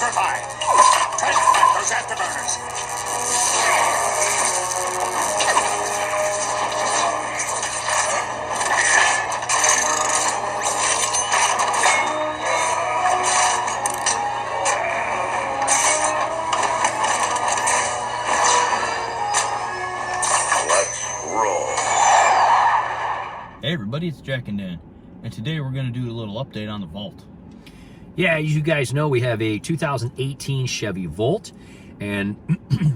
for 5. Turn back those afterburners. Hey everybody, it's Jack and Dan, and today we're going to do a little update on the Volt. Yeah, as you guys know, we have a 2018 Chevy Volt, and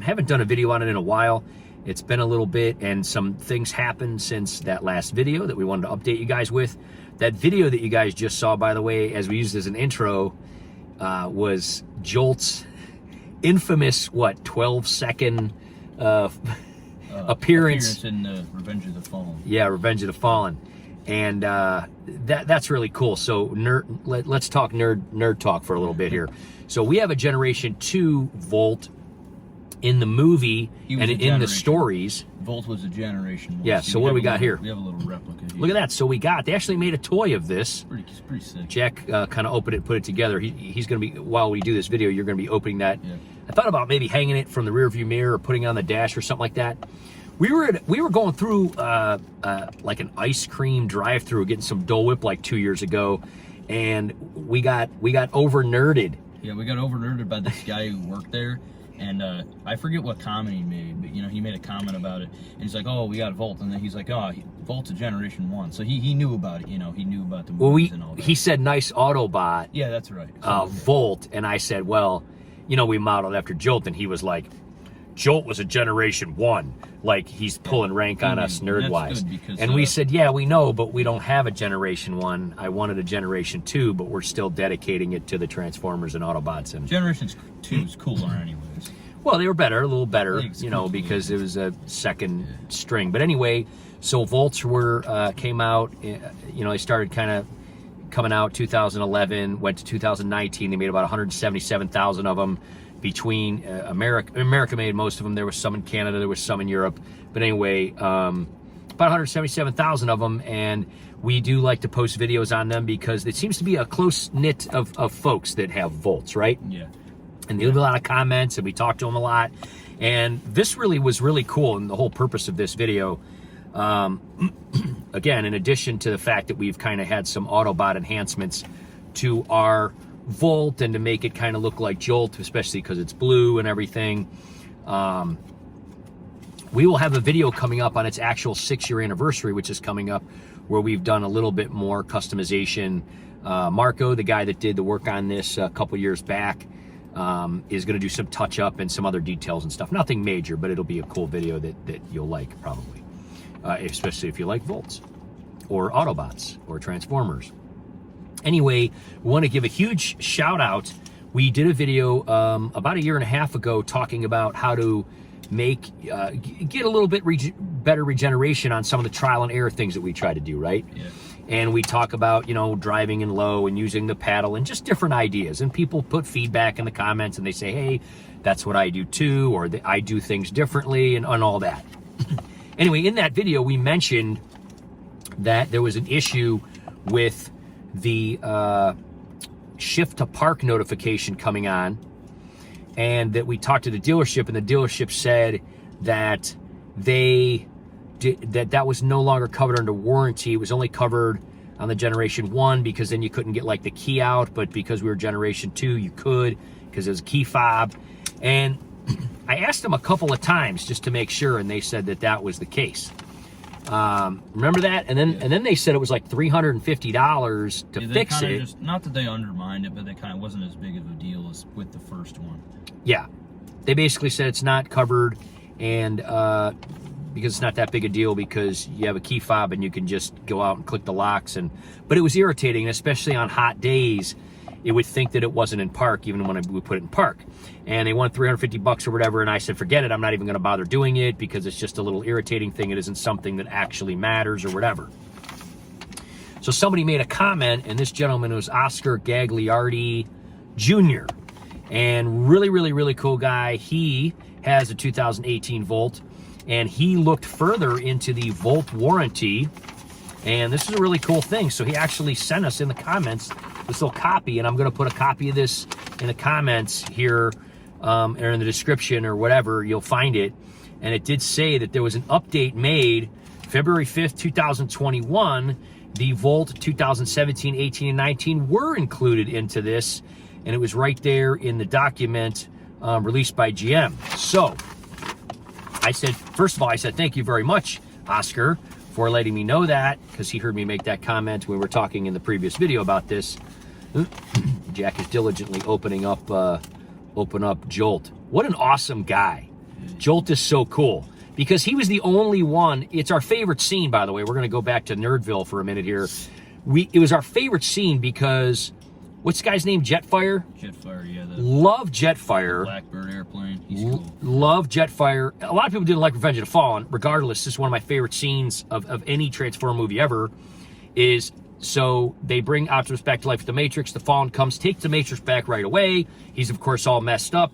haven't done a video on it in a while. It's been a little bit, and some things happened since that last video that we wanted to update you guys with. That video that you guys just saw, by the way, as we used as an intro, was Jolt's infamous, 12-second appearance in Revenge of the Fallen. Yeah, Revenge of the Fallen. And that's really cool. So let's talk nerd talk for a little bit here. So we have a Generation 2 Volt in the movie and in the stories. Volt was a Generation 1. Yeah, so what do we got here? We have a little replica here. Look at that. So they actually made a toy of this. It's pretty sick. Jack kind of opened it, put it together. He's going to be, while we do this video, you're going to be opening that. Yeah. I thought about maybe hanging it from the rearview mirror or putting it on the dash or something like that. We were going through like an ice cream drive-through, getting some Dole Whip like 2 years ago, and we got over nerded. Yeah, we got over nerded by this guy who worked there, and I forget what comment he made, but he made a comment about it, and he's like, "Oh, we got a Volt," and then he's like, "Oh, Volt's a Generation 1," so he knew about it. He knew about the movies and all that. He said, "Nice Autobot." Yeah, that's right. Volt, and I said, "Well, we modeled after Jolt," and he was like, Jolt was a Generation 1. Like, he's pulling rank on us nerd-wise. And we said, yeah, we know, but we don't have a Generation 1. I wanted a Generation 2, but we're still dedicating it to the Transformers and Autobots. And Generation 2 is cooler anyways. Well, they were better, a little better, because it was a second string. But anyway, so Volts came out, they started kind of coming out 2011, went to 2019. They made about 177,000 of them. Between America made most of them. There was some in Canada, there was some in Europe. But anyway, about 177,000 of them, and we do like to post videos on them because it seems to be a close knit of folks that have Volts, right? Yeah. And they leave a lot of comments, and we talk to them a lot. And this was really cool, and the whole purpose of this video, again, in addition to the fact that we've kind of had some Autobot enhancements to our Volt and to make it kind of look like Jolt, especially because it's blue and everything. We will have a video coming up on its actual 6-year anniversary, which is coming up, where we've done a little bit more customization. Marco, the guy that did the work on this a couple years back, is going to do some touch up and some other details and stuff. Nothing major, but it'll be a cool video that you'll like probably, especially if you like Volts or Autobots or Transformers. Anyway, we want to give a huge shout out. We did a video about a year and a half ago talking about how to get a little bit better regeneration on some of the trial and error things that we try to do, right? Yeah. And we talk about, driving in low and using the paddle and just different ideas. And people put feedback in the comments and they say, hey, that's what I do too, or I do things differently and all that. Anyway, in that video, we mentioned that there was an issue with the shift to park notification coming on, and that we talked to the dealership, and the dealership said that that was no longer covered under warranty. It was only covered on the Generation 1 because then you couldn't get like the key out, but because we were Generation 2 you could, because it was a key fob. And I asked them a couple of times just to make sure, and they said that was the case. Remember that? And then they said it was like $350 to fix it. Not that they undermined it, but they kind of wasn't as big of a deal as with the first one. Yeah, they basically said it's not covered, and because it's not that big a deal because you have a key fob and you can just go out and click the locks. But it was irritating, especially on hot days. It would think that it wasn't in park, even when we put it in park. And they want $350 or whatever, and I said, forget it, I'm not even gonna bother doing it because it's just a little irritating thing. It isn't something that actually matters or whatever. So somebody made a comment, and this gentleman was Oscar Gagliardi Jr. And really, really, really cool guy. He has a 2018 Volt, and he looked further into the Volt warranty, and this is a really cool thing. So he actually sent us in the comments this little copy, and I'm going to put a copy of this in the comments here, or in the description or whatever. You'll find it. And it did say that there was an update made February 5th, 2021. The Volt 2017, 18, and 19 were included into this, and it was right there in the document released by GM. So I said, first of all, I said, thank you very much, Oscar, for letting me know that, because he heard me make that comment when we were talking in the previous video about this. Jack is diligently open up Jolt. What an awesome guy. Jolt is so cool because he was the only one. It's our favorite scene, by the way. We're going to go back to Nerdville for a minute here. It was our favorite scene because, what's the guy's name? Jetfire? Jetfire, yeah. Love Jetfire. Blackbird airplane. He's cool. Love Jetfire. A lot of people didn't like Revenge of the Fallen. Regardless, this is one of my favorite scenes of any Transformer movie ever. Is so they bring Optimus back to life with the Matrix. The Fallen comes, takes the Matrix back right away. He's, of course, all messed up.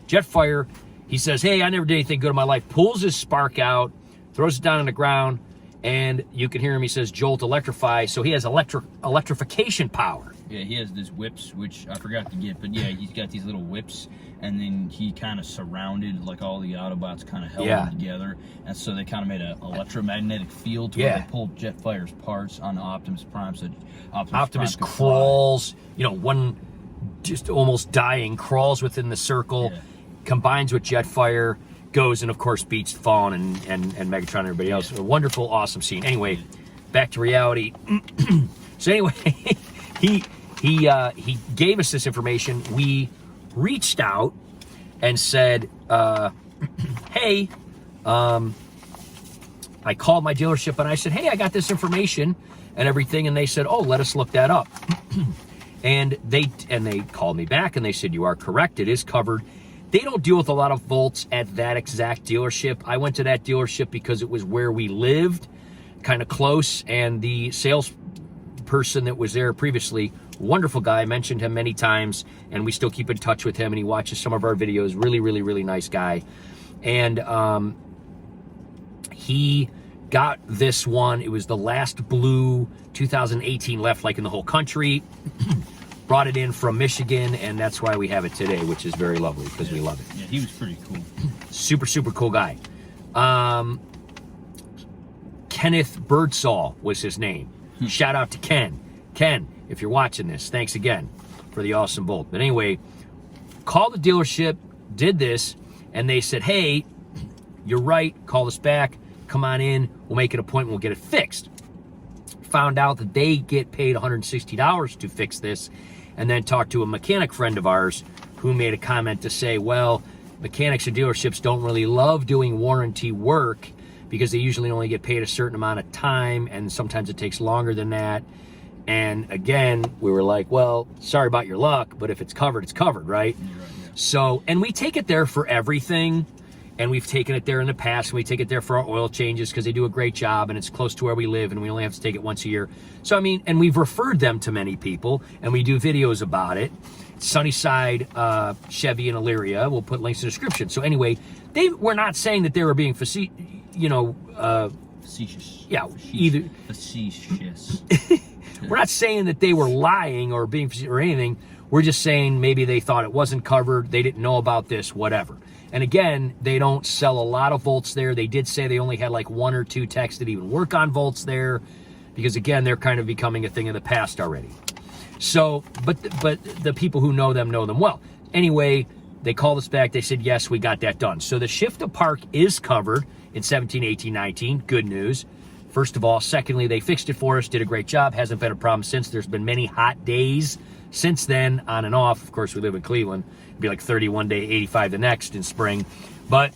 Jetfire, he says, hey, I never did anything good in my life, pulls his spark out, throws it down on the ground, and you can hear him, he says, Jolt, electrify, so he has electrification power. Yeah, he has these whips, which I forgot to get, but yeah, he's got these little whips, and then he kind of surrounded, like all the Autobots kind of held them together, and so they kind of made an electromagnetic field to where they pulled Jetfire's parts on Optimus Prime, so Optimus crawls, one just almost dying, crawls within the circle, combines with Jetfire, goes and of course beats Fallen and Megatron and everybody else. A wonderful, awesome scene. Anyway, back to reality. So anyway, he gave us this information. We reached out and said, hey, I called my dealership and I said, hey, I got this information and everything, and they said, oh, let us look that up. And they called me back and they said, you are correct, it is covered. They don't deal with a lot of Volts at that exact dealership. I went to that dealership because it was where we lived, kind of close, and the salesperson that was there previously, wonderful guy, mentioned him many times, and we still keep in touch with him, and he watches some of our videos. Really, really, really nice guy. And he got this one. It was the last blue 2018 left, like in the whole country. Brought it in from Michigan, and that's why we have it today, which is very lovely because we love it. Yeah, he was pretty cool. Super, super cool guy. Kenneth Birdsall was his name. Shout out to Ken. Ken, if you're watching this, thanks again for the awesome Bolt. But anyway, called the dealership, did this, and they said, hey, you're right, call us back, come on in, we'll make an appointment, we'll get it fixed. Found out that they get paid $160 to fix this, and then talked to a mechanic friend of ours who made a comment to say, well, mechanics and dealerships don't really love doing warranty work because they usually only get paid a certain amount of time, and sometimes it takes longer than that. And again, we were like, well, sorry about your luck, but if it's covered, right? You're right, yeah. So, and we take it there for everything, and we've taken it there in the past, and we take it there for our oil changes because they do a great job, and it's close to where we live, and we only have to take it once a year. So, I mean, and we've referred them to many people, and we do videos about it. Sunnyside, Chevy, and Elyria. We'll put links in the description. So anyway, we're not saying that they were being facetious. Yeah, either. Facetious. We're not saying that they were lying or being or anything. We're just saying maybe they thought it wasn't covered. They didn't know about this, whatever. And again, they don't sell a lot of Volts there. They did say they only had like 1 or 2 techs that even work on Volts there because, again, they're kind of becoming a thing of the past already. So, but the people who know them well. Anyway, they called us back. They said, yes, we got that done. So the shift to park is covered in 17, 18, 19. Good news. First of all. Secondly, they fixed it for us, did a great job. Hasn't been a problem since. There's been many hot days since then, on and off. Of course, we live in Cleveland. It'd be like 30 one day, 85 the next in spring. But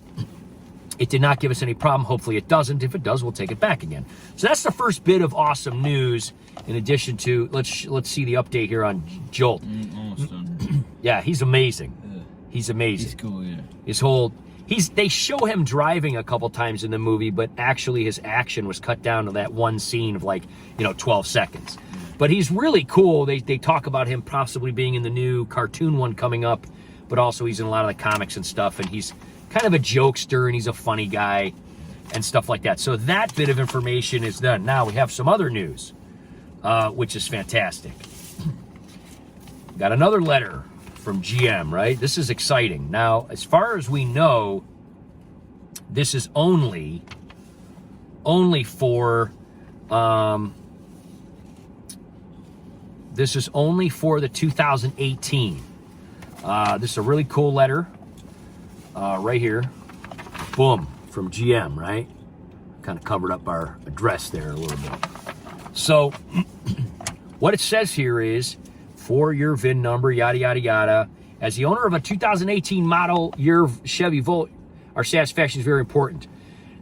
it did not give us any problem. Hopefully it doesn't. If it does, we'll take it back again. So that's the first bit of awesome news. In addition to, let's see the update here on Jolt. Almost done. Yeah, he's amazing. He's amazing. He's cool, yeah. His whole... They show him driving a couple times in the movie, but actually his action was cut down to that one scene of 12 seconds. But he's really cool. They talk about him possibly being in the new cartoon one coming up, but also he's in a lot of the comics and stuff, and he's kind of a jokester, and he's a funny guy, and stuff like that. So that bit of information is done. Now we have some other news. which is fantastic. Got another letter from GM, right? This is exciting. Now, as far as we know, this is only for the 2018. This is a really cool letter right here. Boom, from GM, right? Kind of covered up our address there a little bit. So what it says here is, for your VIN number, yada, yada, yada. As the owner of a 2018 model year Chevy Volt, our satisfaction is very important.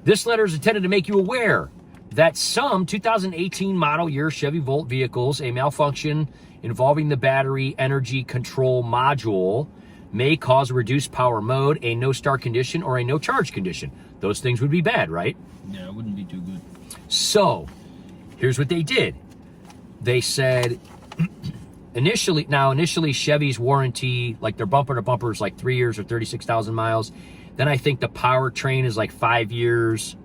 This letter is intended to make you aware that some 2018 model year Chevy Volt vehicles, a malfunction involving the battery energy control module, may cause a reduced power mode, a no start condition, or a no charge condition. Those things would be bad, right? Yeah, it wouldn't be too good. So, here's what they did. They said, initially Chevy's warranty, like their bumper to bumper is like 3 years or 36,000 miles. Then I think the powertrain is like 5 years,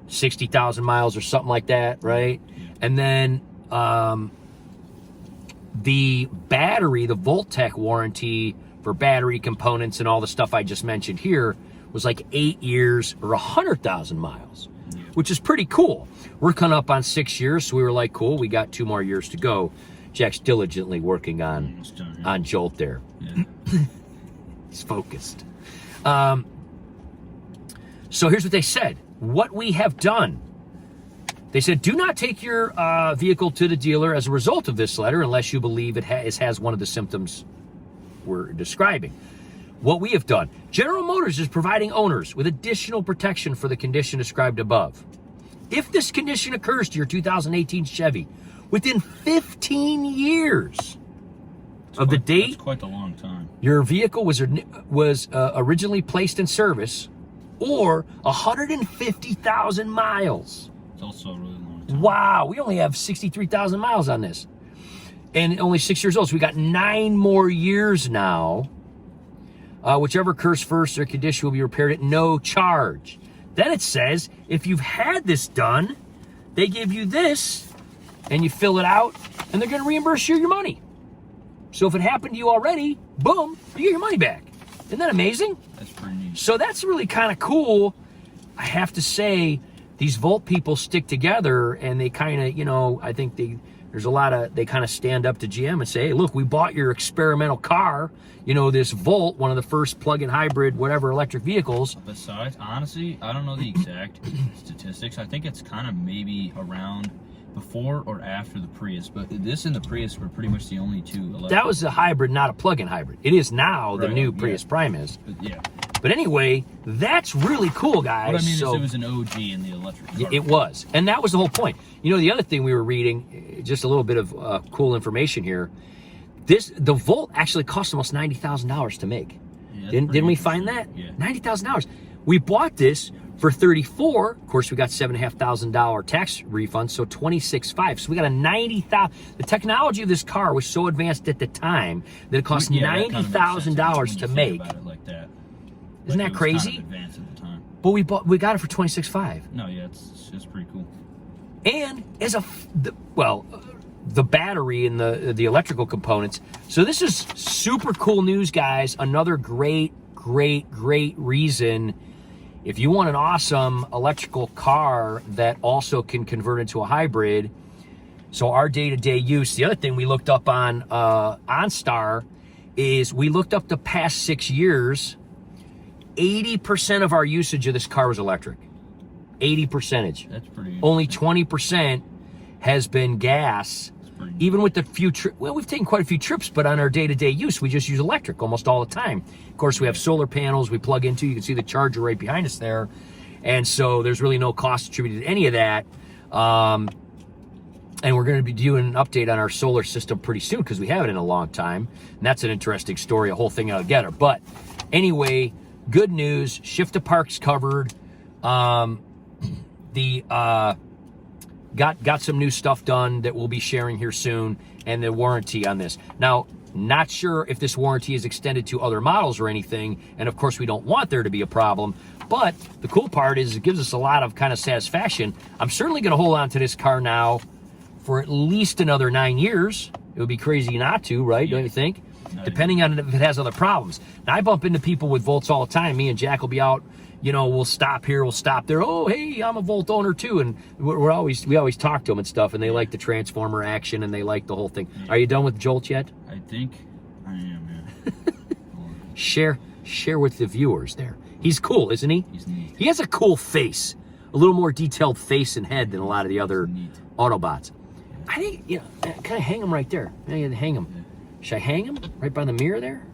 60,000 miles or something like that, right? Yeah. And then the battery, the Voltec warranty for battery components and all the stuff I just mentioned here was like 8 years or 100,000 miles, Yeah. which is pretty cool. We're coming up on 6 years, so we were like, cool, we got 2 more years to go. Jack's diligently working on Jolt there. Yeah. He's focused. So here's what they said. What we have done. They said, do not take your vehicle to the dealer as a result of this letter unless you believe it has one of the symptoms we're describing. What we have done. General Motors is providing owners with additional protection for the condition described above. If this condition occurs to your 2018 Chevy within 15 years of the date, that's quite a long time, your vehicle was originally placed in service, or 150,000 miles. it's also a really long time. Wow, we only have 63,000 miles on this. And only 6 years old, so we got 9 more years now. Whichever occurs first, their condition will be repaired at no charge. Then it says, if you've had this done, they give you this, and you fill it out, and they're going to reimburse you your money. So if it happened to you already, boom, you get your money back. Isn't that amazing? That's pretty neat. So that's really kind of cool. I have to say, these Volt people stick together, and they kind of, I think they kind of stand up to GM and say, hey, look, we bought your experimental car, this Volt, one of the first plug-in hybrid, whatever, electric vehicles. Besides, honestly, I don't know the exact statistics. I think it's kind of maybe around before or after the Prius, but this and the Prius were pretty much the only two electric. That was a hybrid, not a plug-in hybrid. It is now the new Prius Prime is. But yeah. But anyway, that's really cool, guys. What I mean is it was an OG in the electric car. It was. And that was the whole point. The other thing we were reading, just a little bit of cool information here. The Volt actually cost almost $90,000 to make. Yeah, didn't we find that? Yeah. $90,000. We bought this for $34,000. Of course, we got $7,500 tax refund, so $26,500. So we got a $90,000. The technology of this car was so advanced at the time that it cost $90,000 to make. About it like that. Isn't that crazy? Kind of advanced at the time. But we got it for $26,500. No, yeah, it's pretty cool. And as the battery and the electrical components. So this is super cool news, guys. Another great reason. If you want an awesome electrical car that also can convert into a hybrid, so our day-to-day use, the other thing we looked up on OnStar is we looked up the past 6 years, 80% of our usage of this car was electric. 80%. That's pretty. Only 20% has been gas. Even with the few trips, we've taken quite a few trips, but on our day-to-day use, we just use electric almost all the time. Of course, we have solar panels we plug into. You can see the charger right behind us there. And so there's really no cost attributed to any of that. And we're going to be doing an update on our solar system pretty soon because we haven't in a long time. And that's an interesting story, a whole thing altogether. But anyway, good news. Shift to Park's covered. Got some new stuff done that we'll be sharing here soon, and the warranty on this. Now, not sure if this warranty is extended to other models or anything, and of course we don't want there to be a problem, but the cool part is it gives us a lot of kind of satisfaction. I'm certainly going to hold on to this car now for at least another 9 years. It would be crazy not to, right? Yeah. Don't you think? Not Depending on if it has other problems. Now, I bump into people with Volts all the time. Me and Jack will be out, you know, we'll stop here, we'll stop there. Oh, hey, I'm a Volt owner too. And we always talk to them and stuff, and they like the transformer action, and they like the whole thing. Yeah. Are you done with Jolt yet? I think I am, yeah. Share with the viewers there. He's cool, isn't he? He's neat. He has a cool face. A little more detailed face and head than a lot of the other Neat. Autobots. I think, you know, can I hang him right there? I can hang him. Yeah. Should I hang him right by the mirror there?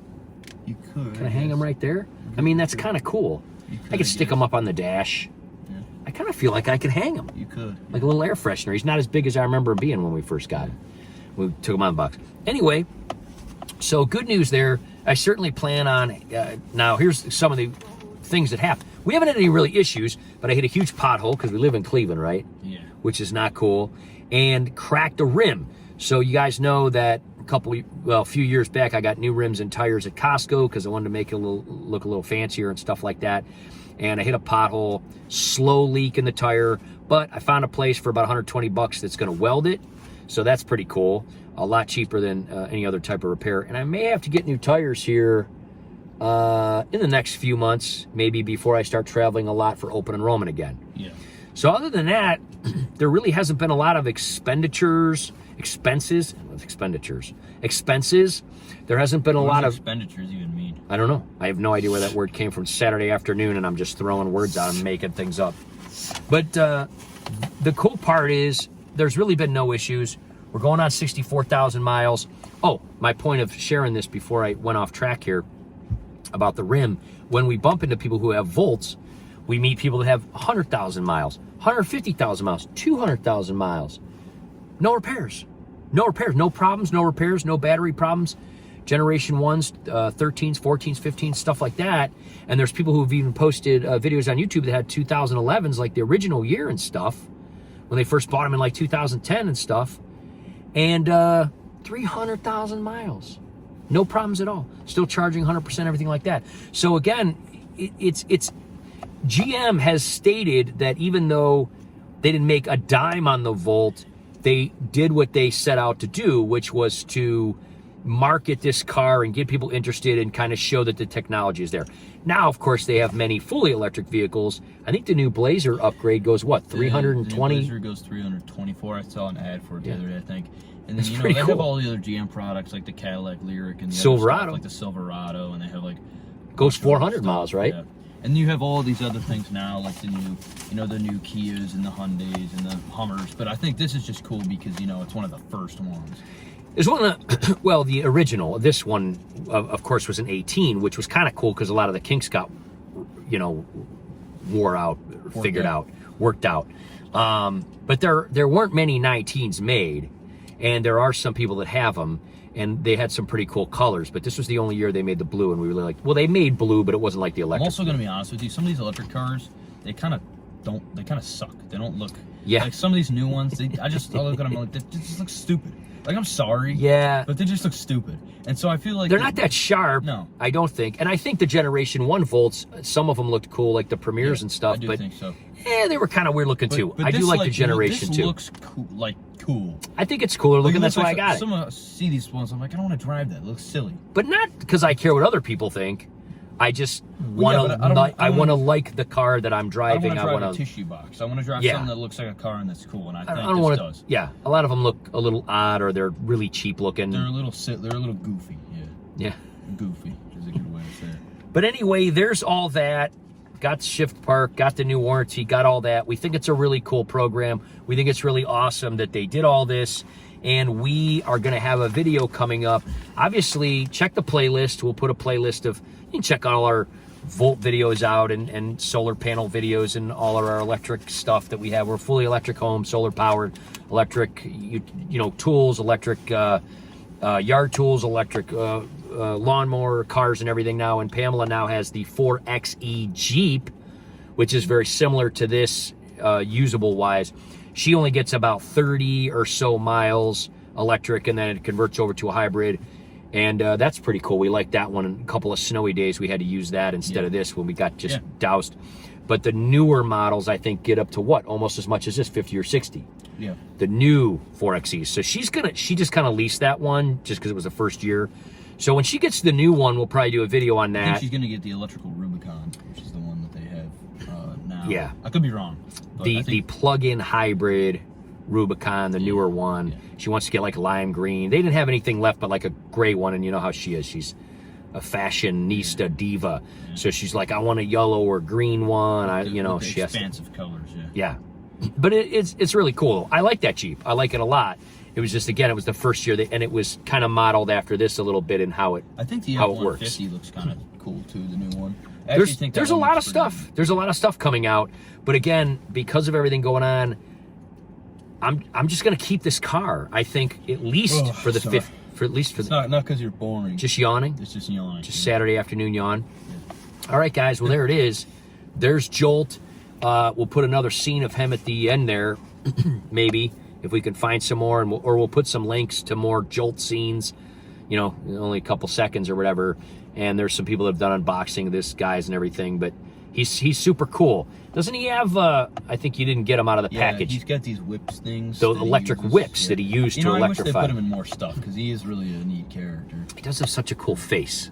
You could. Can I hang him right there? I mean, that's kind of cool. I could stick him up on the dash. Yeah. I kind of feel like I could hang him. You could. Like a little air freshener. He's not as big as I remember him being when we first got him. We took him on the box. Anyway, so good news there. I certainly plan on, now here's some of the things that happened. We haven't had any really issues, but I hit a huge pothole because we live in Cleveland, right? Yeah. Which is not cool. And cracked a rim. So you guys know that a few years back, I got new rims and tires at Costco because I wanted to make it look a little fancier and stuff like that. And I hit a pothole, slow leak in the tire, but I found a place for about 120 bucks that's going to weld it. So that's pretty cool. A lot cheaper than any other type of repair. And I may have to get new tires here in the next few months, maybe before I start traveling a lot for open enrollment again. Yeah. So other than that, there really hasn't been a lot of expenses. There hasn't been a lot of expenditures even mean. I don't know. I have no idea where that word came from. Saturday afternoon, and I'm just throwing words out and making things up. But the cool part is there's really been no issues. We're going on 64,000 miles. Oh, my point of sharing this before I went off track here about the rim. When we bump into people who have Volts, we meet people that have 100,000 miles, 150,000 miles, 200,000 miles. No repairs. No repairs. No problems, no repairs, no battery problems. Generation 1s, 13s, 14s, 15s, stuff like that. And there's people who've even posted videos on YouTube that had 2011s, like the original year and stuff, when they first bought them in like 2010 and stuff. And 300,000 miles. No problems at all. Still charging 100%, everything like that. So again, it's GM has stated that even though they didn't make a dime on the Volt, they did what they set out to do, which was to market this car and get people interested and kind of show that the technology is there. Now, of course, they have many fully electric vehicles. I think the new Blazer upgrade goes, what, 320? The Blazer goes 324. I saw an ad for it the other day, I think. And then, That's you know, pretty they cool. have all the other GM products like the Cadillac Lyriq and the Silverado. other stuff, like the Silverado, and they have like Goes bunch of other 400 stuff, miles, right? Yeah. And you have all these other things now, like the new, you know, the new Kias and the Hyundais and the Hummers. But I think this is just cool because, you know, it's one of the first ones. There's one of the, well, the original, this one, of course, was an 18, which was kind of cool because a lot of the kinks got, you know, worked out. But there weren't many 19s made, and there are some people that have them, and they had some pretty cool colors. But this was the only year they made the blue, and we really liked. Well, they made blue, but it wasn't like the electric. I'm also going to be honest with you. Some of these electric cars, they kind of suck. They don't look. Yeah. Like some of these new ones, I look at them like they just look stupid. Like, I'm sorry. Yeah. But they just look stupid. And so I feel like They're not that sharp. No. I don't think. And I think the Generation 1 Volts, some of them looked cool, like the Premiers and stuff. I do but think so. they were kind of weird looking too. But I do this, like the Generation this 2. looks cool. I think it's cooler looking. That's why I got it. Some see these ones, I'm like, I don't want to drive that. It looks silly. But not because I care what other people think. I just Well, want yeah, to. I I want to like the car that I'm driving. I don't want to drive a tissue box. I want to drive something that looks like a car and that's cool. And I think this does. Yeah, a lot of them look a little odd, or they're really cheap looking. They're a little goofy. Yeah. Goofy is a good way to say it. But anyway, there's all that. Got Shift Park, got the new warranty, got all that. We think it's a really cool program. We think it's really awesome that they did all this. And we are going to have a video coming up. Obviously, check the playlist. We'll put a playlist of, you can check all our Volt videos out and solar panel videos and all of our electric stuff that we have. We're fully electric home, solar powered, electric, you know, tools, electric yard tools, electric lawnmower, cars and everything now. And Pamela now has the 4xe Jeep, which is very similar to this usable wise. She only gets about 30 or so miles electric, and then it converts over to a hybrid. And that's pretty cool. We like that one. A couple of snowy days, we had to use that instead of this when we got just doused. But the newer models, I think, get up to what? Almost as much as this, 50 or 60. Yeah. The new 4XEs. So she just kind of leased that one just because it was the first year. So when she gets the new one, we'll probably do a video on that. I think she's going to get the electrical Rubicon, which is the one that they have now. Yeah. I could be wrong. The plug-in hybrid Rubicon, the newer one. Yeah. She wants to get like lime green. They didn't have anything left but like a gray one, and you know how she is. She's a fashionista diva. Yeah. So she's like, I want a yellow or green one. She has expansive colors, yeah. Yeah. But it's really cool. I like that Jeep. I like it a lot. It was just, again, it was the first year, and it was kind of modeled after this a little bit in how it works. I think the F-150 looks kind of cool too, the new one. There's a lot of stuff. There's a lot of stuff coming out. But again, because of everything going on, I'm just gonna keep this car. I think at least for the fifth. It's not because you're boring. Just yawning. It's just yawning. Just Saturday afternoon yawn. Yeah. All right, guys. Well, there it is. There's Jolt. We'll put another scene of him at the end there, maybe if we can find some more, and we'll put some links to more Jolt scenes. You know, only a couple seconds or whatever. And there's some people that have done unboxing of this guys and everything, but he's super cool. Doesn't he have? I think you didn't get him out of the package. He's got these whips things. The electric whips that he used to electrify. I wish they put him in more stuff because he is really a neat character. He does have such a cool face.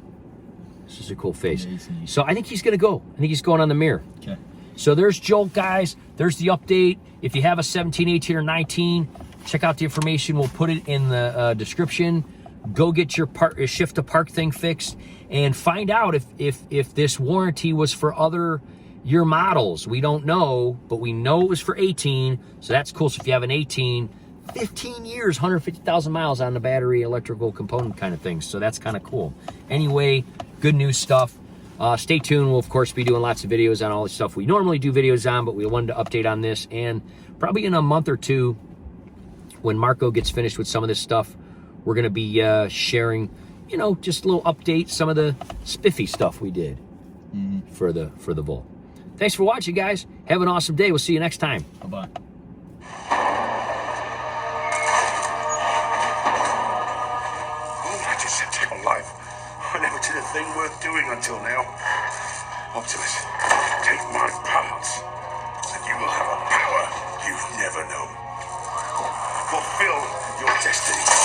This is a cool face. Yeah, so I think he's gonna go. I think he's going on the mirror. Okay. So there's Jolt, guys. There's the update. If you have a 17, 18, or 19, check out the information. We'll put it in the description. Go get your shift to park thing fixed and find out if this warranty was for other year models. We don't know, but we know it was for 18, so that's cool. So if you have an 18, 15 years, 150,000 miles on the battery electrical component kind of thing. So that's kind of cool. Anyway, good news stuff. Stay tuned. We'll, of course, be doing lots of videos on all the stuff we normally do videos on, but we wanted to update on this. And probably in a month or two, when Marco gets finished with some of this stuff, we're going to be sharing, just a little update, some of the spiffy stuff we did for the Volt. Thanks for watching, guys. Have an awesome day. We'll see you next time. Bye-bye. I just saved your life. I never did a thing worth doing until now. Optimus, take my parts, and you will have a power you've never known. Fulfill your destiny.